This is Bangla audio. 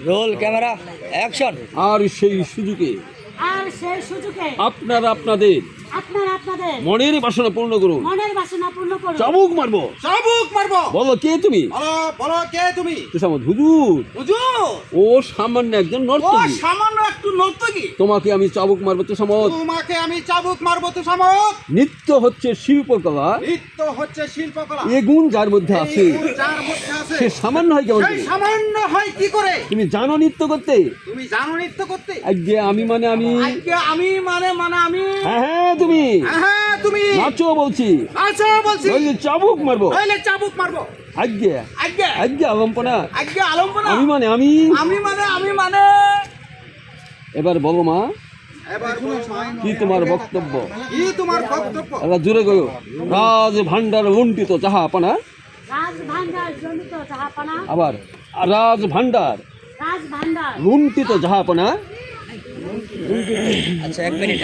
Roll camera action. আর সেই সুযোগে আপনারা আপনাদের মনের বাসনা পূর্ণ করুন। চাবুক মারবো। বলো কে তুমি? তোষামত হুজুর। ও সামান্য একজন নর্তকী। তোমাকে আমি চাবুক মারবো তোষামত। নৃত্য হচ্ছে শিল্পকলা। এ গুণ যার মধ্যে আছে সে সামান্য হয় কি করে? তুমি জানো নৃত্য করতে? আজকে আমি হ্যাঁ তুমি নাচো বলছি। চাবুক মারবো। আজকে আলম্পনা। আমি এবার বলো মা, কি তোমার বক্তব্য? এবার জুড়ে গো। রাজ ভান্ডার লুণ্ঠিত জাহাপনা। আবার রাজ ভান্ডার লুণ্ঠিত জাহাপনা। আচ্ছা, এক মিনিট।